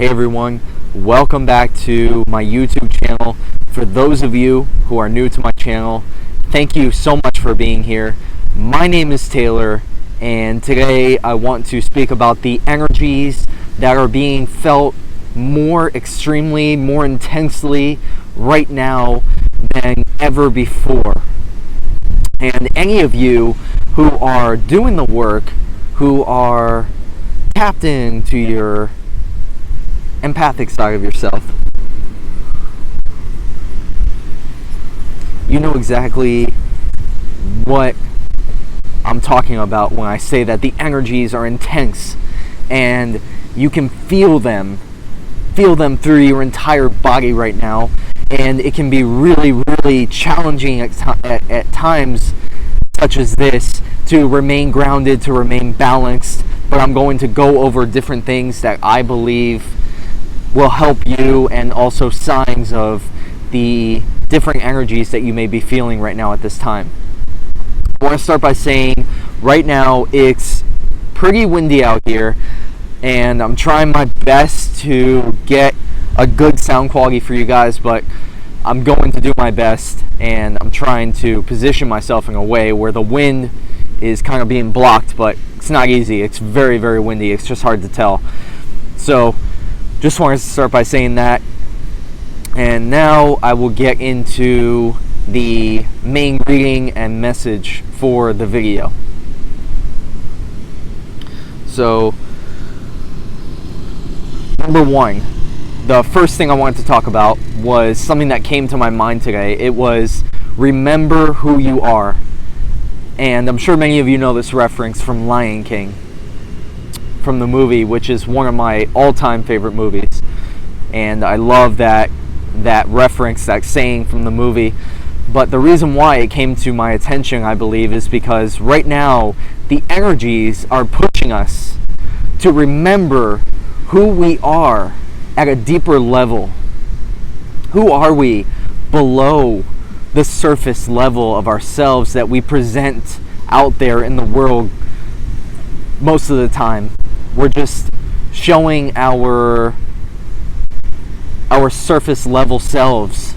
Hey everyone, welcome back to my YouTube channel. For those of you who are new to my channel, thank you so much for being here. My name is Taylor, and today I want to speak about the energies that are being felt more extremely, more intensely right now than ever before. And any of you who are doing the work, who are tapped into your empathic side of yourself, you know exactly what I'm talking about when I say that the energies are intense and you can feel them through your entire body right now, and it can be really challenging at times such as this to remain grounded, to remain balanced. But I'm going to go over different things that I believe will help you, and also signs of the different energies that you may be feeling right now at this time. I want to start by saying right now it's pretty windy out here, and I'm trying my best to get a good sound quality for you guys, but I'm going to do my best, and I'm trying to position myself in a way where the wind is kind of being blocked, but it's not easy. It's very windy. It's just hard to tell. So just wanted to start by saying that. And now I will get into the main reading and message for the video. So, number one, the first thing I wanted to talk about was something that came to my mind today. It was remember who you are. And I'm sure many of you know this reference from Lion King, from the movie, which is one of my all-time favorite movies. And I love that reference, that saying from the movie. But the reason why it came to my attention, I believe, is because right now the energies are pushing us to remember who we are at a deeper level. Who are we below the surface level of ourselves that we present out there in the world most of the time? We're just showing our surface level selves,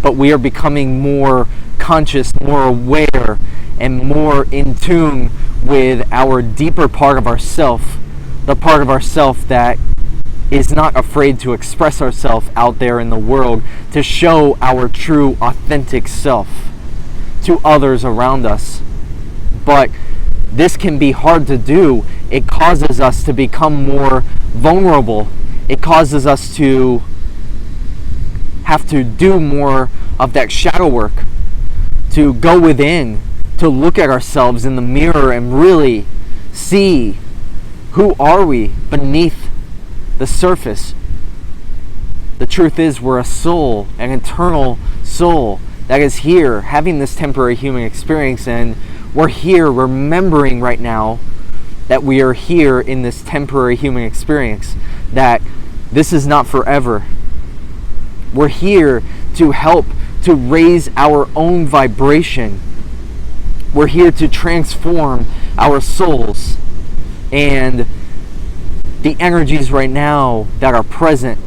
but we are becoming more conscious, more aware, and more in tune with our deeper part of ourself, the part of ourself that is not afraid to express ourselves out there in the world, to show our true, authentic self to others around us. But this can be hard to do. It causes us to become more vulnerable. It causes us to have to do more of that shadow work, to go within, to look at ourselves in the mirror and really see who are we beneath the surface. The truth is, we're a soul, an eternal soul that is here having this temporary human experience, and we're here remembering right now that we are here in this temporary human experience, that this is not forever. We're here to help to raise our own vibration. We're here to transform our souls. And the energies right now that are present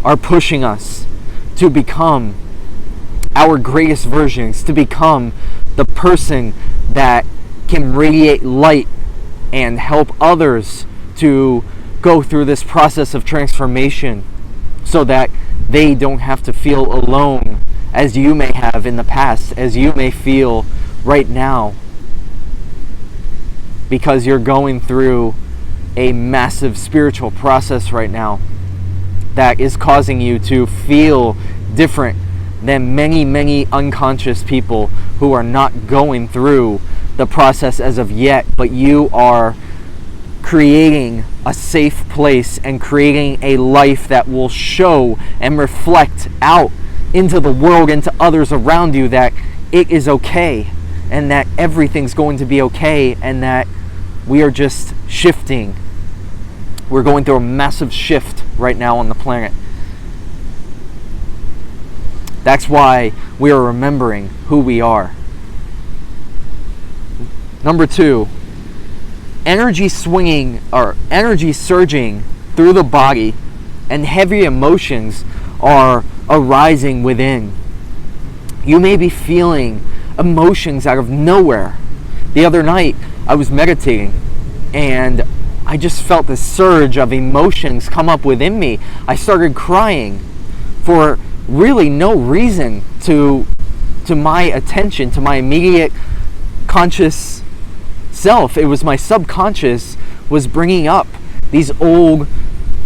are pushing us to become our greatest versions, to become the person that can radiate light and help others to go through this process of transformation, so that they don't have to feel alone as you may have in the past, as you may feel right now, because you're going through a massive spiritual process right now that is causing you to feel different than many unconscious people who are not going through the process as of yet. But you are creating a safe place and creating a life that will show and reflect out into the world, into others around you, that it is okay, and that everything's going to be okay, and that we are just shifting. We're going through a massive shift right now on the planet. That's why we are remembering who we are. Number two, energy swinging or energy surging through the body, and heavy emotions are arising within. You may be feeling emotions out of nowhere. The other night, I was meditating, and I just felt this surge of emotions come up within me. I started crying for really no reason to my attention, to my immediate conscious self. It was my subconscious was bringing up these old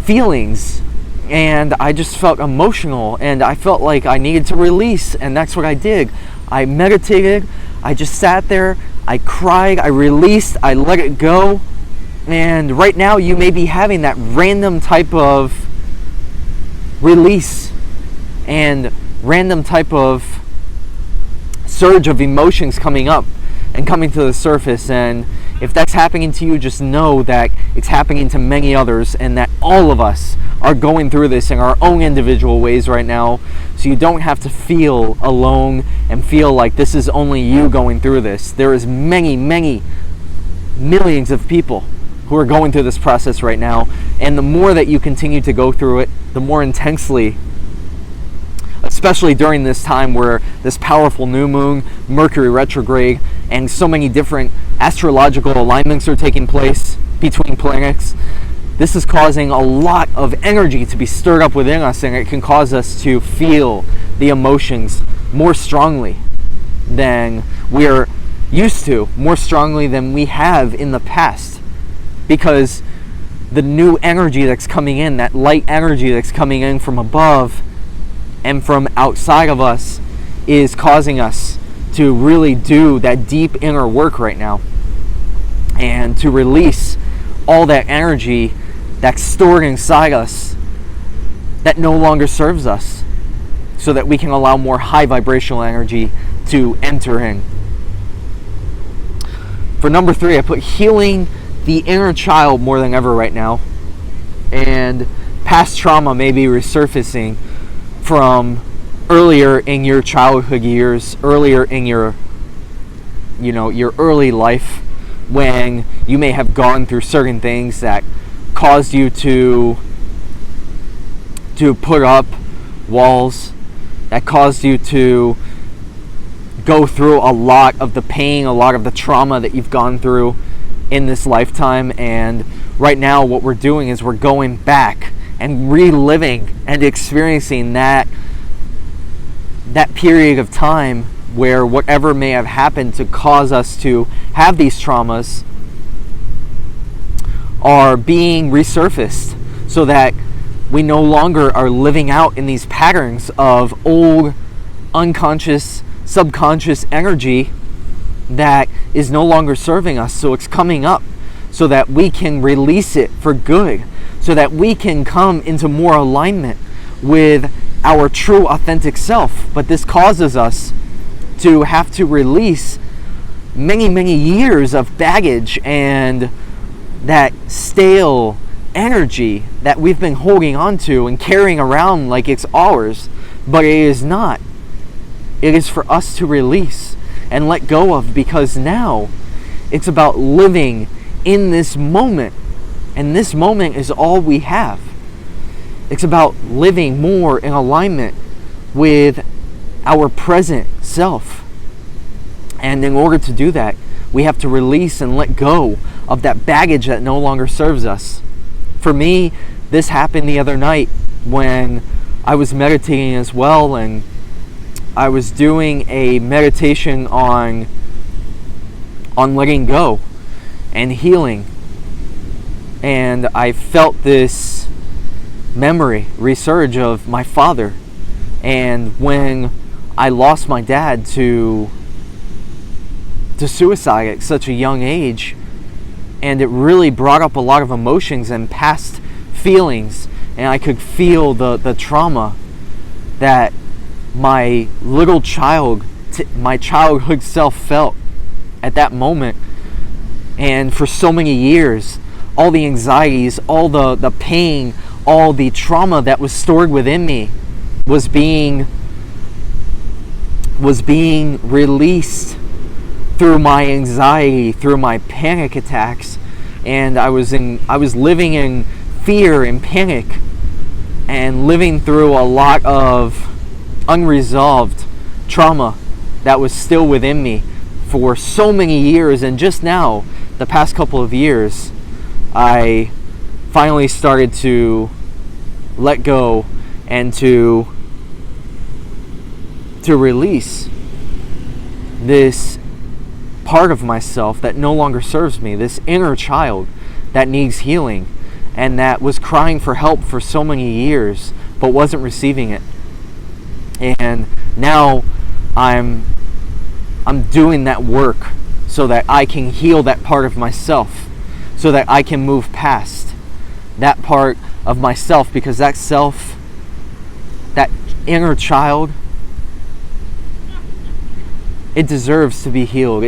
feelings, and I just felt emotional, and I felt like I needed to release, and that's what I did. I meditated, I just sat there, I cried, I released, I let it go. And right now you may be having that random type of release and random type of surge of emotions coming up and coming to the surface. And if that's happening to you, just know that it's happening to many others, and that all of us are going through this in our own individual ways right now. So you don't have to feel alone and feel like this is only you going through this. There is many, many millions of people who are going through this process right now, and the more that you continue to go through it, the more intensely, especially during this time where this powerful new moon, Mercury retrograde, and so many different astrological alignments are taking place between planets. This is causing a lot of energy to be stirred up within us, and it can cause us to feel the emotions more strongly than we're used to, more strongly than we have in the past. Because the new energy that's coming in, that light energy that's coming in from above and from outside of us, is causing us to really do that deep inner work right now, and to release all that energy that's stored inside us that no longer serves us, so that we can allow more high vibrational energy to enter in. For number 3, I put healing the inner child more than ever right now. And past trauma may be resurfacing from earlier in your childhood years, earlier in your early life, when you may have gone through certain things that caused you to put up walls, that caused you to go through a lot of the pain, a lot of the trauma that you've gone through in this lifetime. And right now what we're doing is we're going back and reliving and experiencing that period of time where whatever may have happened to cause us to have these traumas are being resurfaced, so that we no longer are living out in these patterns of old unconscious, subconscious energy that is no longer serving us. So it's coming up so that we can release it for good, so that we can come into more alignment with our true authentic self. But this causes us to have to release many, many years of baggage and that stale energy that we've been holding on to and carrying around like it's ours, but it is not. It is for us to release and let go of, because now it's about living in this moment, and this moment is all we have. It's about living more in alignment with our present self. And in order to do that, we have to release and let go of that baggage that no longer serves us. For me, this happened the other night when I was meditating as well, and I was doing a meditation on letting go and healing. And I felt this memory resurge of my father. And when I lost my dad to suicide at such a young age, and it really brought up a lot of emotions and past feelings, and I could feel the trauma that my little child, my childhood self felt at that moment. And for so many years, all the anxieties, all the pain, all the trauma that was stored within me was being released through my anxiety, through my panic attacks. And I was living in fear and panic and living through a lot of unresolved trauma that was still within me for so many years. And just now, the past couple of years, I finally started to let go and to release this part of myself that no longer serves me, this inner child that needs healing and that was crying for help for so many years but wasn't receiving it. And now I'm doing that work so that I can heal that part of myself, so that I can move past that part of myself, because that self, that inner child, it deserves to be healed.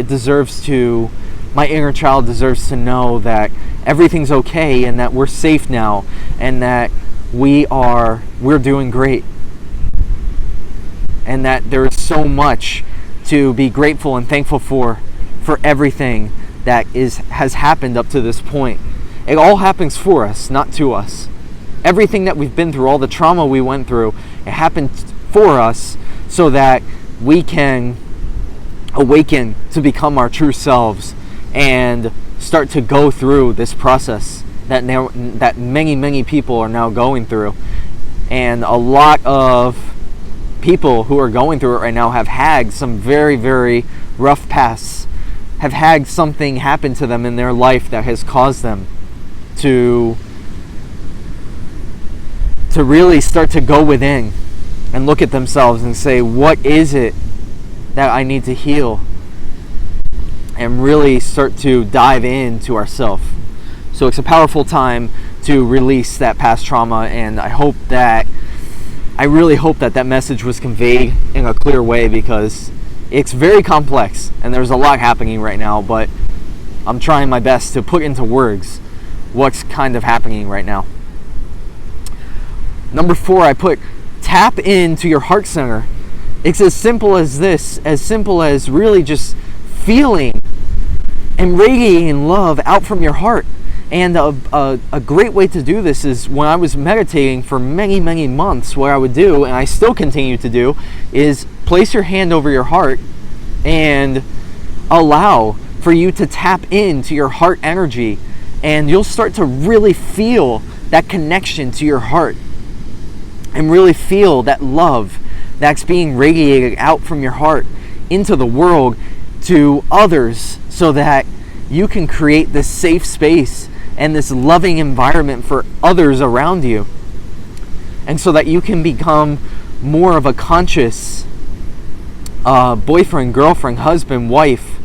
My inner child deserves to know that everything's okay and that we're safe now and that we're doing great. And that there is so much to be grateful and thankful for everything that has happened up to this point. It all happens for us, not to us. Everything that we've been through, all the trauma we went through, it happened for us so that we can awaken to become our true selves and start to go through this process that many people are now going through. And a lot of people who are going through it right now have had some very, very rough pasts, have had something happen to them in their life that has caused them to really start to go within and look at themselves and say, what is it that I need to heal? And really start to dive into ourselves. So it's a powerful time to release that past trauma, and I really hope that message was conveyed in a clear way, because it's very complex and there's a lot happening right now, but I'm trying my best to put into words what's kind of happening right now. Number 4, I put tap into your heart center. It's as simple as this, as simple as really just feeling and radiating love out from your heart. And a great way to do this is when I was meditating for many months, what I would do, and I still continue to do, is place your hand over your heart and allow for you to tap into your heart energy, and you'll start to really feel that connection to your heart and really feel that love that's being radiated out from your heart into the world to others, so that you can create this safe space and this loving environment for others around you, and so that you can become more of a conscious boyfriend, girlfriend, husband, wife,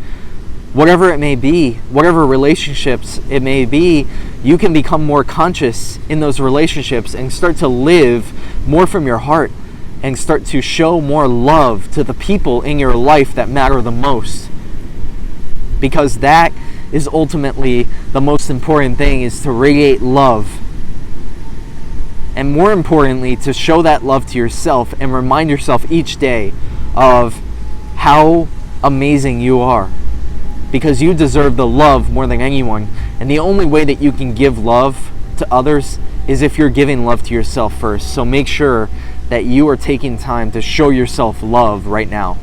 whatever it may be, whatever relationships it may be. You can become more conscious in those relationships and start to live more from your heart and start to show more love to the people in your life that matter the most, because that is ultimately the most important thing, is to radiate love. And more importantly, to show that love to yourself and remind yourself each day of how amazing you are, because you deserve the love more than anyone. And the only way that you can give love to others is if you're giving love to yourself first. So make sure that you are taking time to show yourself love right now.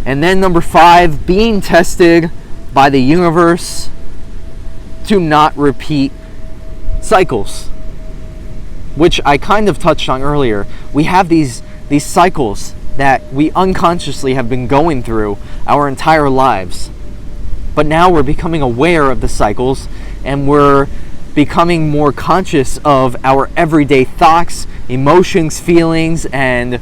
And then number 5, being tested by the universe to not repeat cycles, which I kind of touched on earlier. We have these cycles that we unconsciously have been going through our entire lives. But now we're becoming aware of the cycles, and we're becoming more conscious of our everyday thoughts, emotions, feelings, and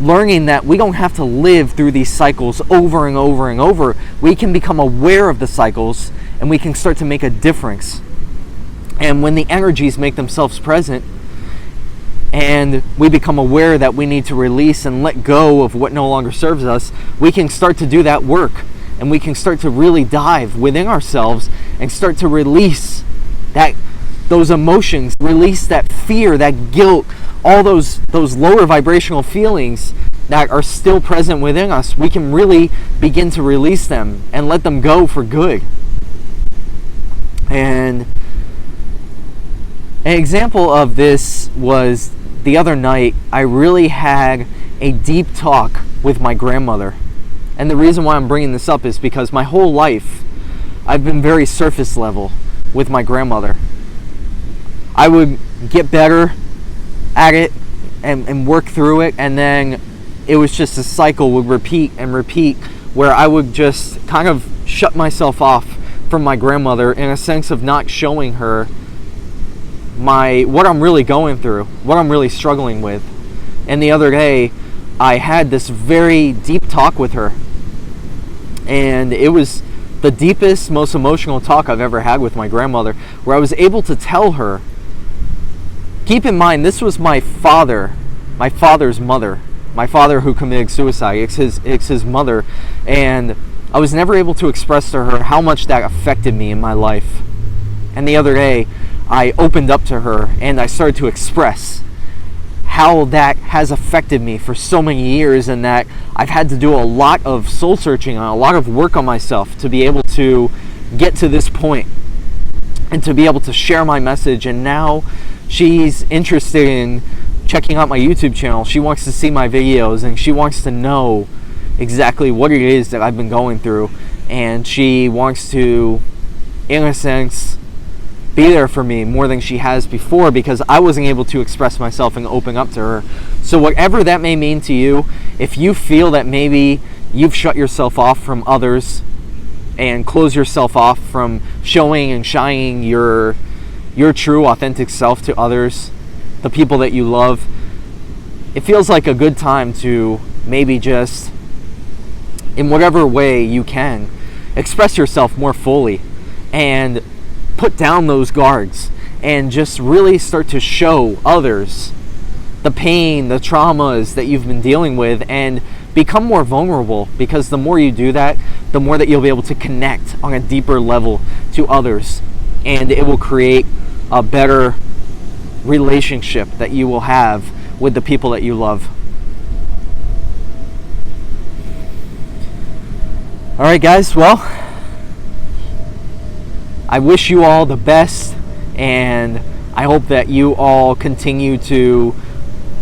learning that we don't have to live through these cycles over and over and over. We can become aware of the cycles, and we can start to make a difference. And when the energies make themselves present, and we become aware that we need to release and let go of what no longer serves us, we can start to do that work, and we can start to really dive within ourselves and start to release those emotions, release that fear, that guilt, all those lower vibrational feelings that are still present within us. We can really begin to release them and let them go for good. And an example of this was the other night. I really had a deep talk with my grandmother. And the reason why I'm bringing this up is because my whole life I've been very surface level with my grandmother. I would get better at it and work through it, and then it was just a cycle would repeat and repeat, where I would just kind of shut myself off from my grandmother in a sense of not showing her what I'm really going through, what I'm really struggling with. And the other day I had this very deep talk with her, and it was the deepest, most emotional talk I've ever had with my grandmother, where I was able to tell her, keep in mind, this was my father's mother, my father who committed suicide. It's his mother, and I was never able to express to her how much that affected me in my life. And the other day, I opened up to her and I started to express how that has affected me for so many years, and that I've had to do a lot of soul searching and a lot of work on myself to be able to get to this point and to be able to share my message. And now she's interested in checking out my YouTube channel. She wants to see my videos, and she wants to know exactly what it is that I've been going through, and she wants to, in a sense, be there for me more than she has before, because I wasn't able to express myself and open up to her. So whatever that may mean to you, if you feel that maybe you've shut yourself off from others and closed yourself off from showing and shining your true, authentic self to others, the people that you love, it feels like a good time to maybe just, in whatever way you can, express yourself more fully and put down those guards and just really start to show others the pain, the traumas that you've been dealing with, and become more vulnerable, because the more you do that, the more that you'll be able to connect on a deeper level to others, and it will create a better relationship that you will have with the people that you love. All right, guys, well, I wish you all the best, and I hope that you all continue to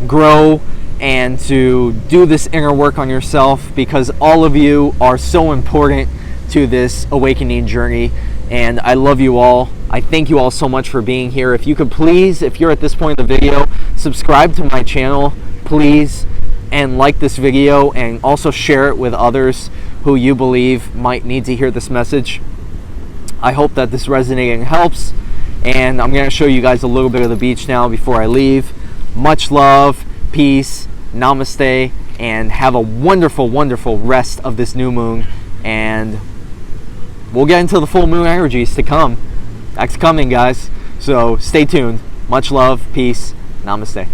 grow and to do this inner work on yourself, because all of you are so important to this awakening journey. And I love you all. I thank you all so much for being here. If you could please, if you're at this point in the video, subscribe to my channel, please, and like this video, and also share it with others who you believe might need to hear this message. I hope that this resonating helps, and I'm going to show you guys a little bit of the beach now before I leave. Much love, peace, namaste, and have a wonderful, wonderful rest of this new moon, and we'll get into the full moon energies to come. That's coming, guys, so stay tuned. Much love, peace, namaste.